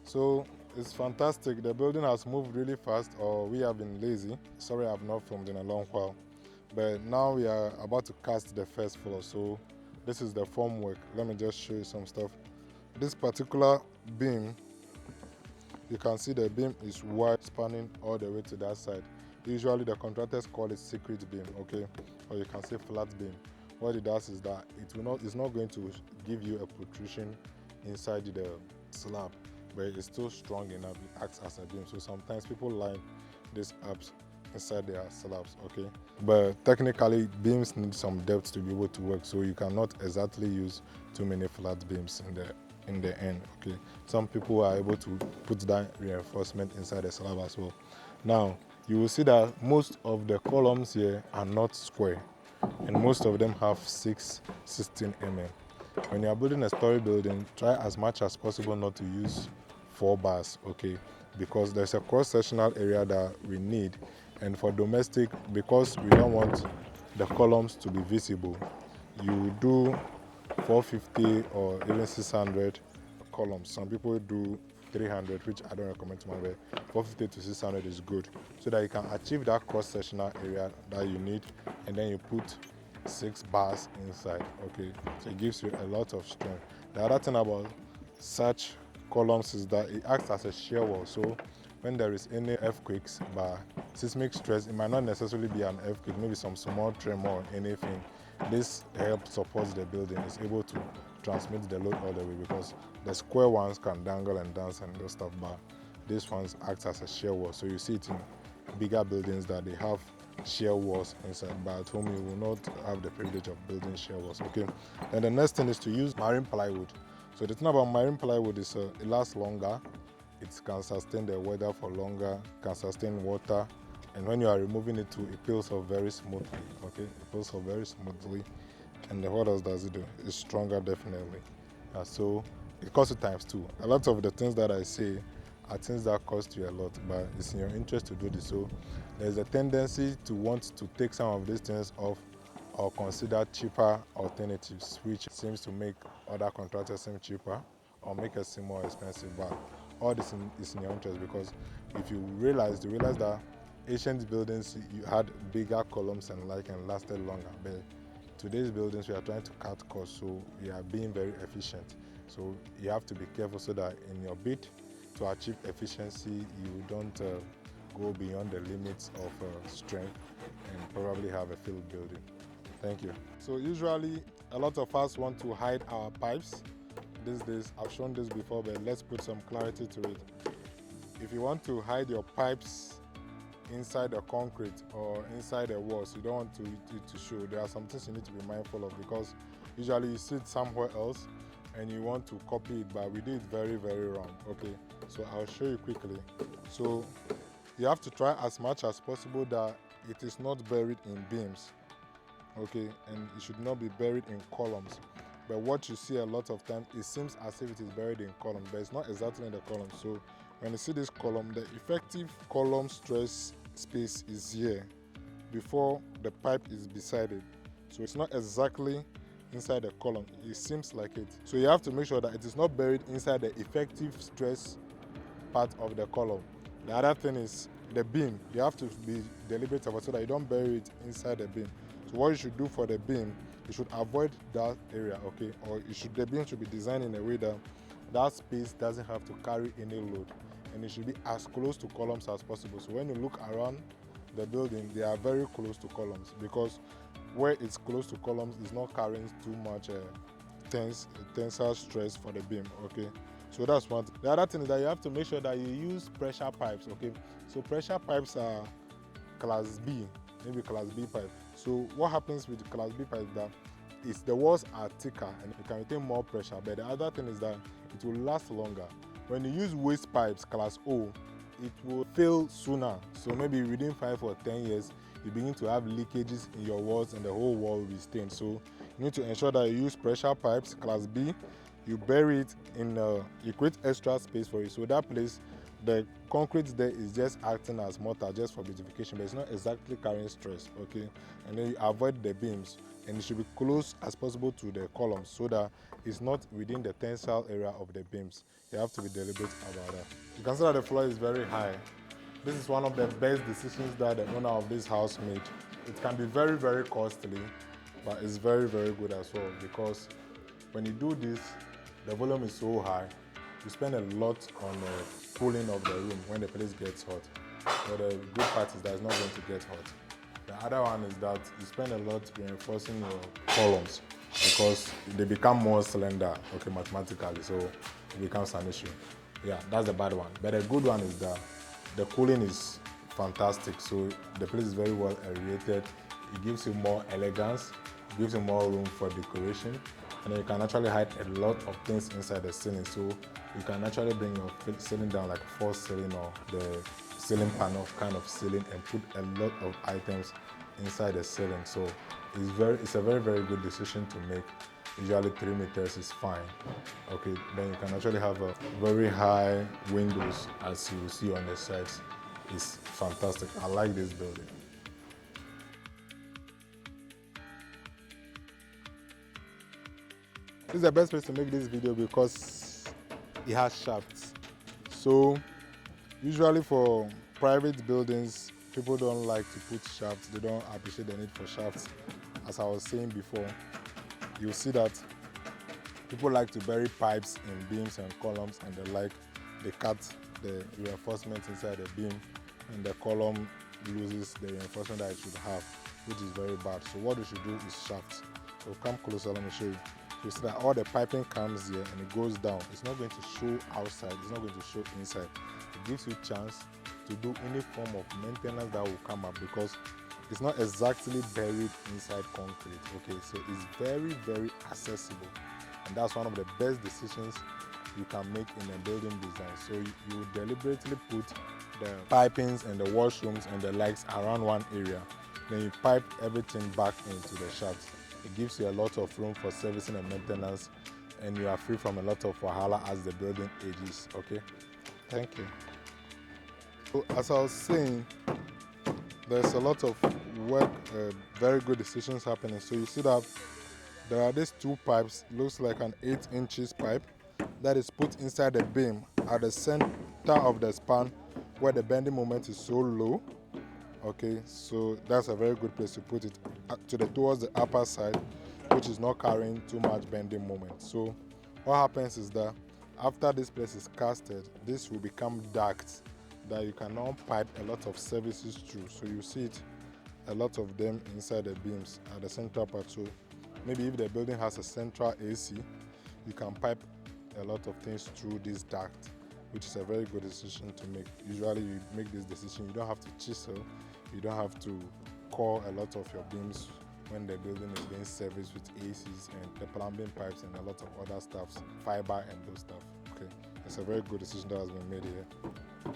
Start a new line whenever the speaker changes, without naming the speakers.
So it's fantastic. The building has moved really fast, or we have been lazy. Sorry, I've not filmed in a long while. But now we are about to cast the first floor. So this is the formwork. Let me just show you some stuff. This particular beam, you can see the beam is wide, spanning all the way to that side. Usually the contractors call it secret beam, okay? Or you can say flat beam. What it does is that it's not going to give you a protrusion inside the slab, but it's still strong enough. It acts as a beam. So sometimes people line this up inside their slabs, okay? But technically, beams need some depth to be able to work, so you cannot exactly use too many flat beams in the end, okay? Some people are able to put that reinforcement inside the slab as well. Now, you will see that most of the columns here are not square, and most of them have 16 mm. When you are building a story building, try as much as possible not to use 4 bars, okay? Because there's a cross-sectional area that we need, and for domestic, because we don't want the columns to be visible, you do 450 or even 600 columns. Some people do 300, which I don't recommend to my way. 450 to 600 is good, so that you can achieve that cross-sectional area that you need, and then you put 6 bars inside, okay? So it gives you a lot of strength. The other thing about such columns is that it acts as a shear wall, so when there is any earthquakes, but seismic stress, it might not necessarily be an earthquake, maybe some small tremor or anything. This helps support the building. It's able to transmit the load all the way, because the square ones can dangle and dance and those stuff, but these ones act as a shear wall. So you see it in bigger buildings that they have shear walls inside, but at home you will not have the privilege of building shear walls, okay? And the next thing is to use marine plywood. So the thing about marine plywood is it lasts longer, it can sustain the weather for longer, can sustain water, and when you are removing it too, it peels off very smoothly, okay? It peels off very smoothly, and what else does it do? It's stronger, definitely. So it costs you ×2. A lot of the things that I say are things that cost you a lot, but it's in your interest to do this. So there's a tendency to want to take some of these things off or consider cheaper alternatives, which seems to make other contractors seem cheaper or make us seem more expensive. But all this is in your interest, because if you realize that ancient buildings, you had bigger columns and lasted longer. But today's buildings, we are trying to cut costs, so we are being very efficient. So you have to be careful so that in your bid to achieve efficiency, you don't go beyond the limits of strength and probably have a failed building. Thank you. So usually, a lot of us want to hide our pipes these days. I've shown this before, but let's put some clarity to it. If you want to hide your pipes inside the concrete or inside the walls, you don't want it to show. There are some things you need to be mindful of, because usually you see it somewhere else and you want to copy it, but we did it very, very wrong, okay? So I'll show you quickly. So you have to try as much as possible that it is not buried in beams, okay? And it should not be buried in columns. But what you see a lot of times, it seems as if it is buried in columns, but it's not exactly in the column. So when you see this column, the effective column stress space is here before the pipe is beside it. So it's not exactly inside the column. It seems like it. So you have to make sure that it is not buried inside the effective stress part of the column. The other thing is the beam. You have to be deliberate about it so that you don't bury it inside the beam. So what you should do for the beam, you should avoid that area, okay? Or the beam should be designed in a way that that space doesn't have to carry any load, and it should be as close to columns as possible. So when you look around the building, they are very close to columns, because where it's close to columns is not carrying too much tensile stress for the beam, okay? So that's one thing. The other thing is that you have to make sure that you use pressure pipes, okay? So pressure pipes are class B, maybe class B pipe. So what happens with class B pipe is that the walls are thicker and it can retain more pressure, but the other thing is that it will last longer. When you use waste pipes class O, it will fail sooner. So maybe within 5 or 10 years, you begin to have leakages in your walls and the whole wall will stain. So you need to ensure that you use pressure pipes class B. You bury it in, you create extra space for it. So that place, the concrete there is just acting as mortar just for beautification, but it's not exactly carrying stress, okay? And then you avoid the beams. and it should be close as possible to the columns so that it's not within the tensile area of the beams. You have to be deliberate about that. You can see that the floor is very high. This is one of the best decisions that the owner of this house made. It can be very, very costly, but it's very, very good as well, because when you do this, the volume is so high, you spend a lot on the cooling of the room when the place gets hot. But the good part is that it's not going to get hot. The other one is that you spend a lot reinforcing your columns because they become more slender, okay, mathematically, so it becomes an issue. Yeah, that's the bad one. But the good one is that the cooling is fantastic, so the place is very well aerated. It gives you more elegance, it gives you more room for decoration, and you can actually hide a lot of things inside the ceiling. So you can actually bring your ceiling down like false ceiling or the ceiling panel kind of ceiling and put a lot of items inside the ceiling. So it's a very, very good decision to make. Usually 3 meters is fine. Okay, then you can actually have a very high windows, as you will see on the sides. It's fantastic. I like this building. This is the best place to make this video because it has shafts. So usually for private buildings, people don't like to put shafts. They don't appreciate the need for shafts. As I was saying before, you'll see that people like to bury pipes in beams and columns, and they cut the reinforcement inside the beam, and the column loses the reinforcement that it should have, which is very bad. So what you should do is shafts. So come closer, let me show you. You see that all the piping comes here and it goes down. It's not going to show outside, it's not going to show inside. It gives you a chance to do any form of maintenance that will come up, because it's not exactly buried inside concrete. Okay, so it's very, very accessible, and that's one of the best decisions you can make in a building design. So you deliberately put the pipings and the washrooms and the lights around one area, then you pipe everything back into the shaft. It gives you a lot of room for servicing and maintenance, and you are free from a lot of wahala as the building ages. Okay, thank you. So as I was saying, there's a lot of work, very good decisions happening. So you see that there are these 2 pipes, looks like an 8 inches pipe that is put inside the beam at the center of the span where the bending moment is so low. Okay, so that's a very good place to put it towards the upper side, which is not carrying too much bending moment. So what happens is that after this place is casted, this will become ducts that you can now pipe a lot of services through. So you see it, a lot of them inside the beams at the central part. So maybe if the building has a central AC, you can pipe a lot of things through this duct, which is a very good decision to make. Usually you make this decision, you don't have to chisel, you don't have to core a lot of your beams when the building is being serviced with ACs and the plumbing pipes and a lot of other stuff, fiber and those stuff. Okay, it's a very good decision that has been made here.